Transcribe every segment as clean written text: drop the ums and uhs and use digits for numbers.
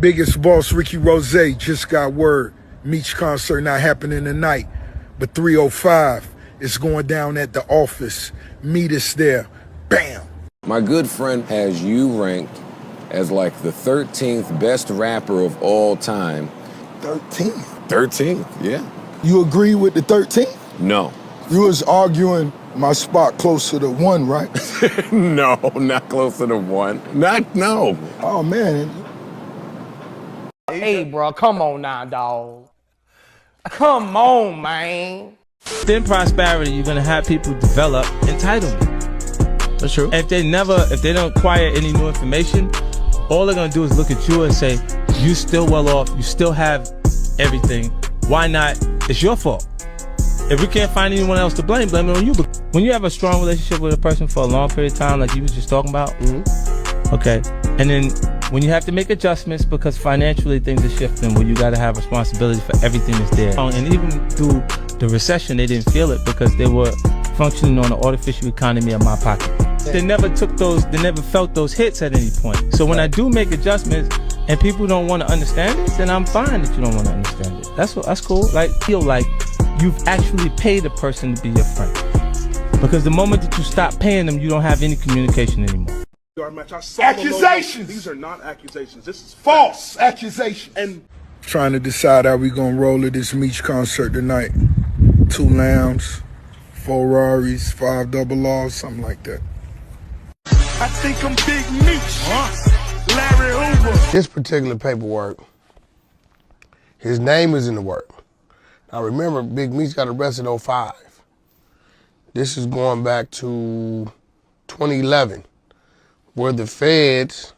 Biggest boss Ricky Rose just got word. Meech concert not happening tonight, but 3:05 is going down at the office. Meet us there. Bam. My good friend has you ranked as like the 13th best rapper of all time. 13th? 13th, yeah. You agree with the 13th? No. You was arguing my spot closer to 1, right? No, not closer to 1. No. Oh, man. Hey, bro, come on now, dog. Come on, man. Within prosperity, you're gonna have people develop entitlement. That's true. If they don't acquire any new information, all they're gonna do is look at you and say, you still well off, you still have everything. Why not? It's your fault. If we can't find anyone else to blame it on you. But when you have a strong relationship with a person for a long period of time, like you was just talking about, okay, and then when you have to make adjustments because financially things are shifting, where you got to have responsibility for everything that's there. And even through the recession, they didn't feel it because they were functioning on an artificial economy of my pocket. They never felt those hits at any point. So when I do make adjustments and people don't want to understand it, then I'm fine that you don't want to understand it. That's cool. Like, feel like you've actually paid a person to be your friend. Because the moment that you stop paying them, you don't have any communication anymore. Accusations! These are not accusations. This is False accusations. And trying to decide how we gonna roll at this Meech concert tonight. 2 lambs, 4 Raris, 5 double R's, something like that. I think I'm Big Meech. Larry Hoover. This particular paperwork, his name is in the work. Now remember, Big Meech got arrested in 2005. This is going back to 2011, where the feds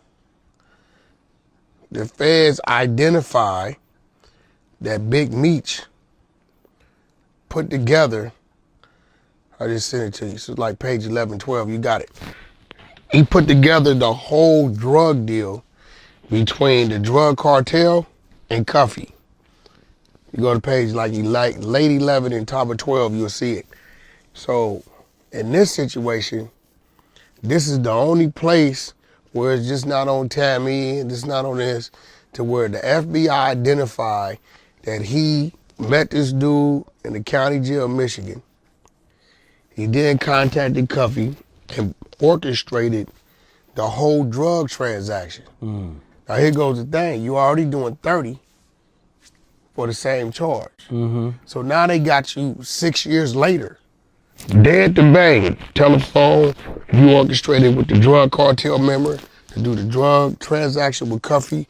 identify that Big Meech put together, I just sent it to you, so it's like page 11, 12, you got it. He put together the whole drug deal between the drug cartel and Cuffy. You go to page like late 11 and top of 12, you'll see it. So in this situation, this is the only place where it's just not on Tammy, and it's not on this, to where the FBI identified that he met this dude in the county jail, Michigan. He then contacted Cuffy and orchestrated the whole drug transaction. Now here goes the thing, you already doing 30 for the same charge. So now they got you 6 years later. Dead to bang, telephone, you orchestrated with the drug cartel member to do the drug transaction with Cuffy.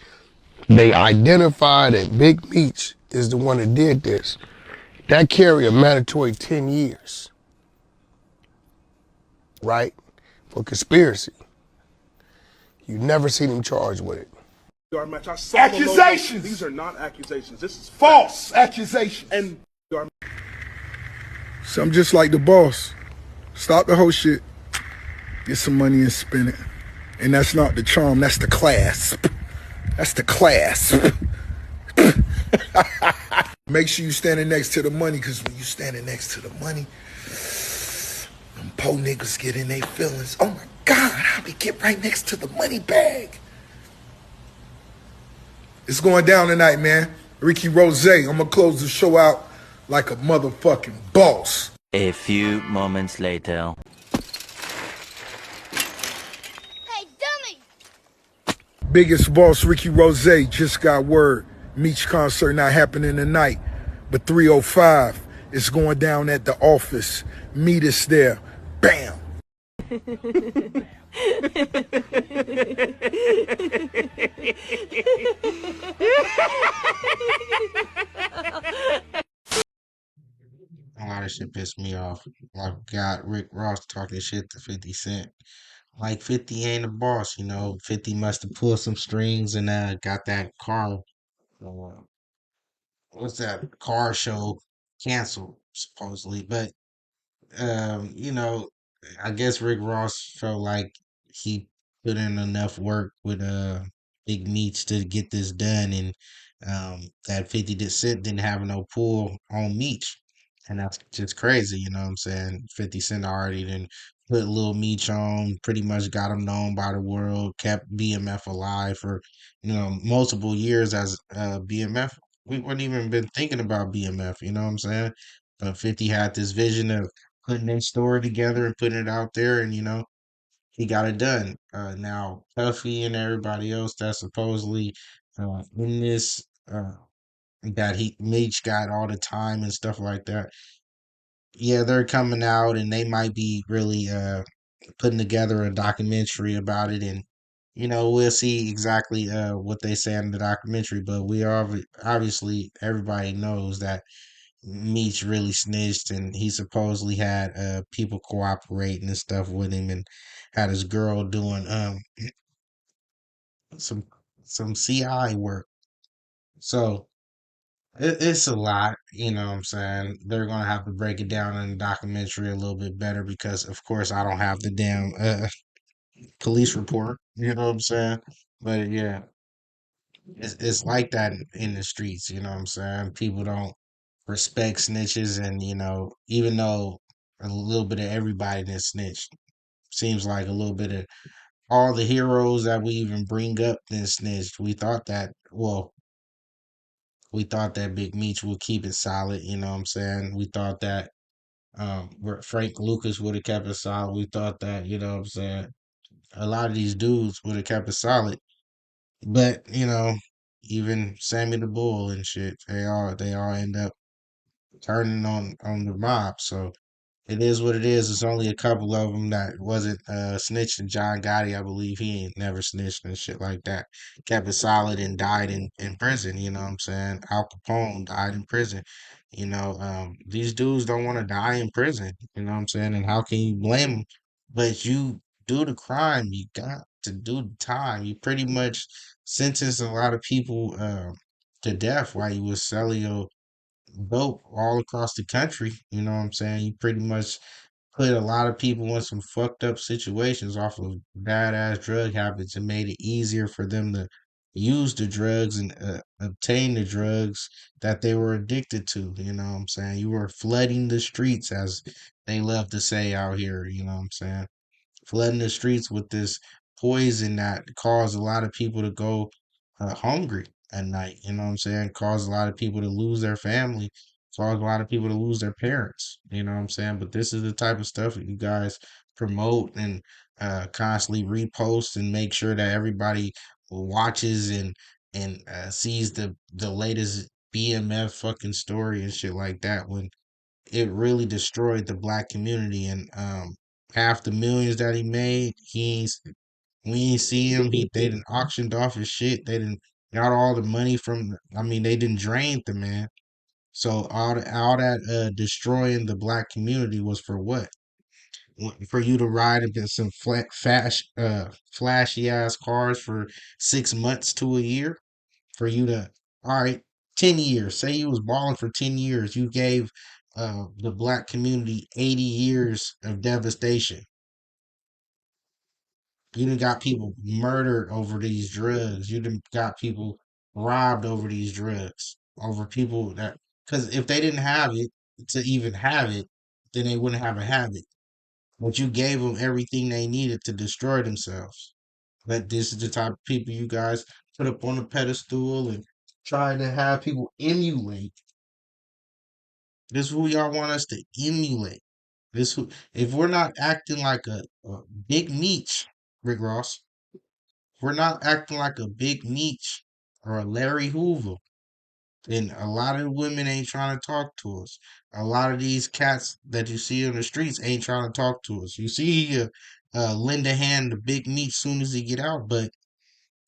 They identified that Big Meech is the one that did this. That carry a mandatory 10 years, right? For conspiracy. You never seen him charged with it. Accusations! These are not accusations. This is False accusations. And So I'm just like the boss. Stop the whole shit. Get some money and spend it. And that's not the charm, that's the class. That's the class. Make sure you standing next to the money, because when you standing next to the money, them po niggas get in their feelings. Oh my God, how we get right next to the money bag? It's going down tonight, man. Ricky Rose, I'm gonna close the show out like a motherfucking boss. A few moments later. Hey, dummy! Biggest boss Ricky Rose just got word. Meech concert not happening tonight, but 3:05 is going down at the office. Meet us there. Bam. A lot of shit pissed me off. Like, got Rick Ross talking shit to 50 Cent. Like, 50 ain't a boss, you know. 50 must have pulled some strings and got that car. What's that? Car show canceled, supposedly. But, you know, I guess Rick Ross felt like he put in enough work with Big Meech to get this done, and that 50 Cent didn't have no pull on Meech. And that's just crazy, you know what I'm saying? 50 Cent already then put Lil Meech on, pretty much got him known by the world, kept BMF alive for, multiple years as BMF. We wouldn't even been thinking about BMF, you know what I'm saying? But 50 had this vision of putting their story together and putting it out there, and he got it done. Now Puffy and everybody else that supposedly in this that he Meech got all the time and stuff like that. Yeah, they're coming out and they might be really putting together a documentary about it, and we'll see exactly what they say in the documentary. But we are obviously everybody knows that Meech really snitched, and he supposedly had people cooperating and stuff with him, and had his girl doing some CI work. So it's a lot, you know what I'm saying? They're gonna have to break it down in the documentary a little bit better because, of course, I don't have the damn police report. You know what I'm saying? But yeah, it's like that in the streets. You know what I'm saying? People don't respect snitches, and even though a little bit of everybody that snitched seems like a little bit of all the heroes that we even bring up then snitched. We thought that Big Meech would keep it solid. You know what I'm saying? We thought that Frank Lucas would have kept it solid. We thought that, you know what I'm saying, a lot of these dudes would have kept it solid. But, even Sammy the Bull and shit, they all end up turning on the mob. So it is what it is. It's only a couple of them that wasn't snitching. John Gotti, I believe, he ain't never snitched and shit like that. Kept it solid and died in prison. You know what I'm saying? Al Capone died in prison. These dudes don't want to die in prison. You know what I'm saying? And how can you blame them? But you do the crime, you got to do the time. You pretty much sentenced a lot of people to death while you was selling your dope all across the country. You know what I'm saying? You pretty much put a lot of people in some fucked up situations off of badass drug habits and made it easier for them to use the drugs and obtain the drugs that they were addicted to. You know what I'm saying? You were flooding the streets, as they love to say out here. You know what I'm saying? Flooding the streets with this poison that caused a lot of people to go hungry at night. You know what I'm saying? Caused a lot of people to lose their family. Caused a lot of people to lose their parents. You know what I'm saying? But this is the type of stuff that you guys promote and constantly repost and make sure that everybody watches and sees the latest BMF fucking story and shit like that, when it really destroyed the black community. And half the millions that he made, we ain't see him. They didn't auctioned off his shit. They didn't got all the money from. I mean, they didn't drain the man. So all that destroying the black community was for what? For you to ride in some flashy ass cars for 6 months to a year? For you to, all right, 10 years. Say you was balling for 10 years. You gave the black community 80 years of devastation. You done got people murdered over these drugs. You done got people robbed over these drugs. Over people that, because if they didn't have it to even have it, then they wouldn't have a habit. But you gave them everything they needed to destroy themselves. But this is the type of people you guys put up on a pedestal and try to have people emulate. This is who y'all want us to emulate. This who, if we're not acting like a Big Meech, Rick Ross, if we're not acting like a Big Meech or a Larry Hoover, then a lot of women ain't trying to talk to us. A lot of these cats that you see on the streets ain't trying to talk to us. You see, lend a hand to Big Meech soon as he get out, but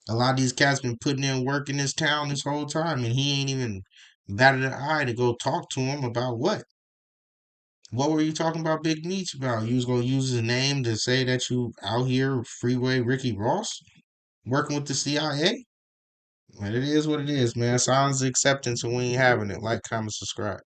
a lot of these cats been putting in work in this town this whole time, and he ain't even batted an eye to go talk to him about what. What were you talking about Big Meech about? You was gonna use his name to say that you out here freeway Ricky Ross working with the CIA? But it is what it is, man. Silence acceptance, and we ain't having it. Like, comment, subscribe.